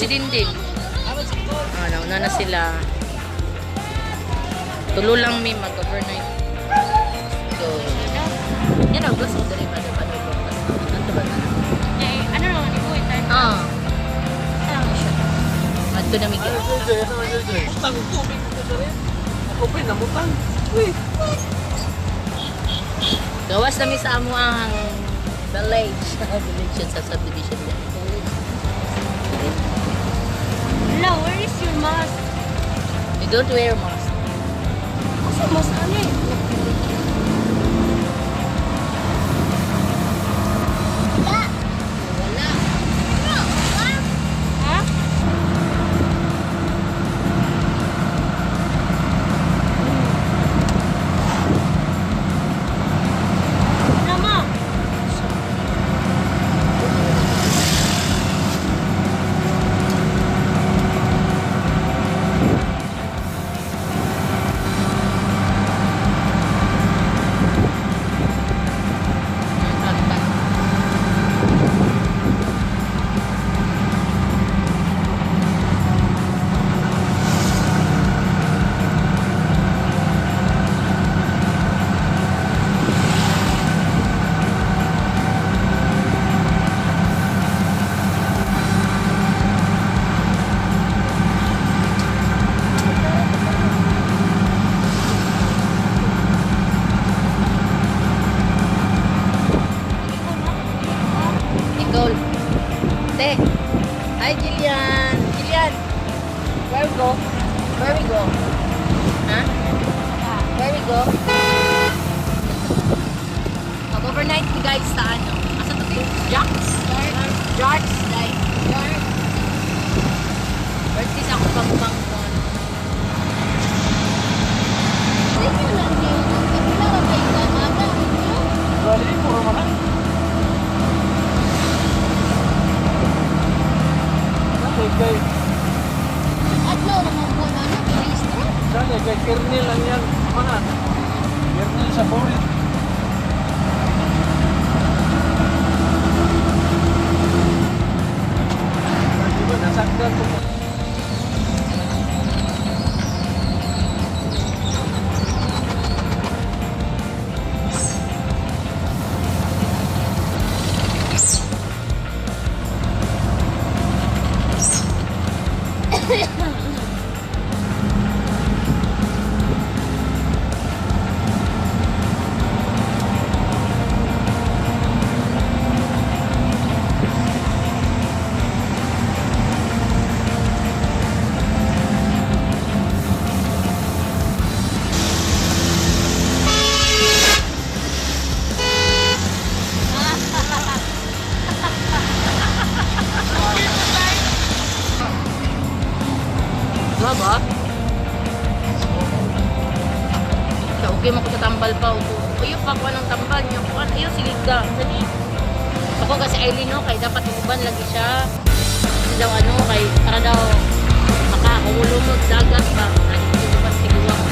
Si Dindin. Nauna na sila. Tulo lang mi mag-overnight. So, yan ang gusto ko dali pa ba? Ano ba na? Ano naman, ibu time. Ano siya? Madto na migay. Utang tubig ko rin. Ako pa namutang. Uy. Gawas na mi sa amo ang village. Village yan sa subdivision yan. Hello, where is your mask? You don't wear mask. Asa mask ani? Ha? Lama. Nicole. Te. Hi, Jillian. Jillian. Where we go? Where we go? Huh? Where we go? Mag-overnight ni guys sa ano? Asa to din? Jocks? Jocks. Like, Jocks. Birthdays ako pang-pang ko. Bali mo naman. Kay sana kay kernel lang yan. Mga kernel sa board. Diba nasaktan ko. Diba ba? Sa okay mo ko sa tambal pa. Uyok pa ko ng tambal niya. Ayaw, sige ka. Sani? Ako kasi Aileen, no? Kaya dapat uban lagi siya. Kasi daw ano, kay para daw makahulumod dagat ba? Hindi ko pa siguwang.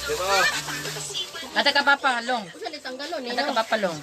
Di ba? Ate ka papalong. Saan itang galon, Ate ka papalong.